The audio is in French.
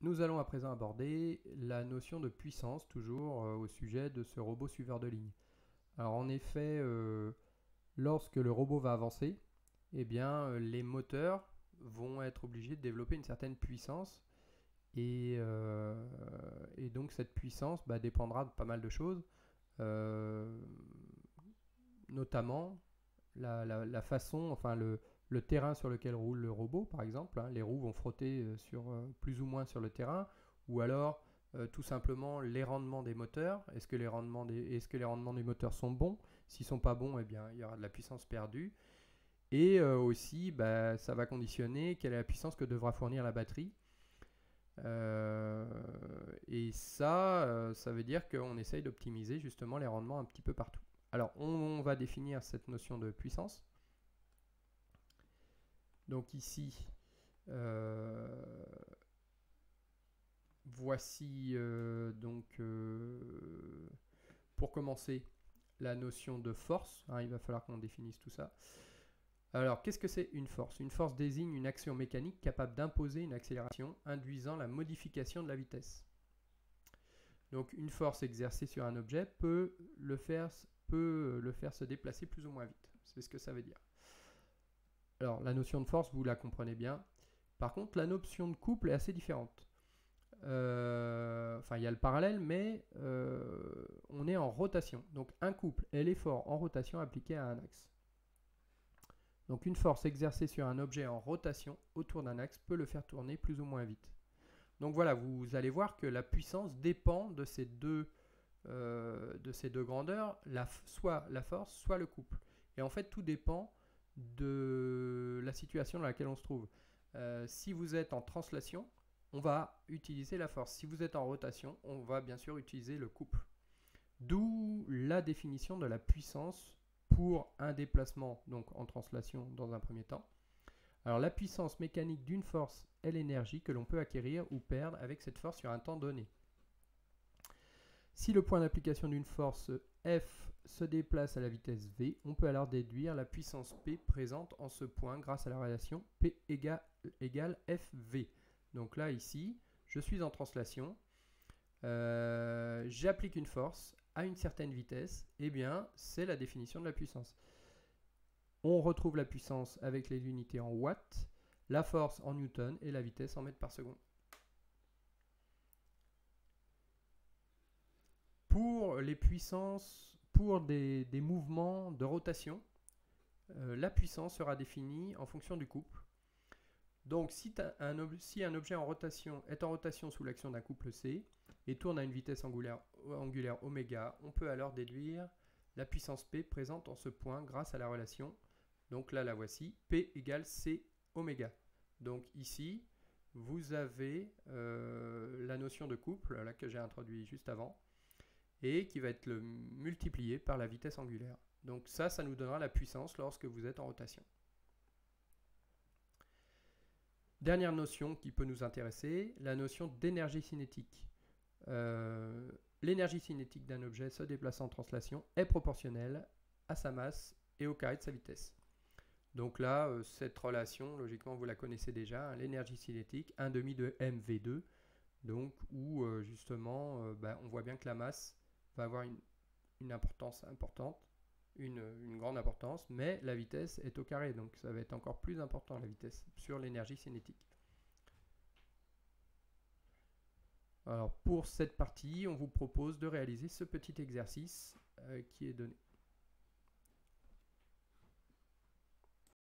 Nous allons à présent aborder la notion de puissance, toujours au sujet de ce robot suiveur de ligne. Alors en effet, lorsque le robot va avancer, eh bien, les moteurs vont être obligés de développer une certaine puissance et donc cette puissance dépendra de pas mal de choses, euh, notamment la façon, enfin le terrain sur lequel roule le robot, par exemple. Hein. Les roues vont frotter sur, plus ou moins sur le terrain, ou alors tout simplement les rendements des moteurs. Est-ce que les rendements des moteurs sont bons? S'ils ne sont pas bons, eh bien, il y aura de la puissance perdue. Et aussi, ça va conditionner quelle est la puissance que devra fournir la batterie. Et ça veut dire qu'on essaye d'optimiser justement les rendements un petit peu partout. Alors, on va définir cette notion de puissance. Donc ici, voici pour commencer la notion de force. Hein, il va falloir qu'on définisse tout ça. Alors, qu'est-ce que c'est une force? Une force désigne une action mécanique capable d'imposer une accélération induisant la modification de la vitesse. Donc, une force exercée sur un objet peut le faire se déplacer plus ou moins vite. C'est ce que ça veut dire. Alors, la notion de force, vous la comprenez bien. Par contre, la notion de couple est assez différente. Enfin, il y a le parallèle, mais on est en rotation. Donc, un couple est l'effort en rotation appliqué à un axe. Donc, une force exercée sur un objet en rotation autour d'un axe peut le faire tourner plus ou moins vite. Donc voilà, vous allez voir que la puissance dépend de ces deux grandeurs, soit la force, soit le couple. Et en fait, tout dépend de la situation dans laquelle on se trouve. Si vous êtes en translation, on va utiliser la force. Si vous êtes en rotation, on va bien sûr utiliser le couple. D'où la définition de la puissance pour un déplacement, donc en translation dans un premier temps. Alors la puissance mécanique d'une force est l'énergie que l'on peut acquérir ou perdre avec cette force sur un temps donné. Si le point d'application d'une force F se déplace à la vitesse V, on peut alors déduire la puissance P présente en ce point grâce à la relation P égale FV. Donc là, ici, je suis en translation, j'applique une force à une certaine vitesse, et bien, c'est la définition de la puissance. On retrouve la puissance avec les unités en watts, la force en newton et la vitesse en mètres par seconde. Pour les puissances, pour des mouvements de rotation, la puissance sera définie en fonction du couple. Donc si un objet est en rotation sous l'action d'un couple C et tourne à une vitesse angulaire oméga, on peut alors déduire la puissance P présente en ce point grâce à la relation. Donc là, la voici, P égale C oméga. Donc ici, vous avez la notion de couple là, que j'ai introduit juste avant et qui va être multiplié par la vitesse angulaire. Donc ça nous donnera la puissance lorsque vous êtes en rotation. Dernière notion qui peut nous intéresser, la notion d'énergie cinétique. L'énergie cinétique d'un objet se déplaçant en translation est proportionnelle à sa masse et au carré de sa vitesse. Donc là, cette relation, logiquement, vous la connaissez déjà, hein, l'énergie cinétique, 1 demi de mv2, donc où justement, on voit bien que la masse va avoir une importance importante, une grande importance, mais la vitesse est au carré, donc ça va être encore plus important la vitesse sur l'énergie cinétique. Alors pour cette partie, on vous propose de réaliser ce petit exercice qui est donné.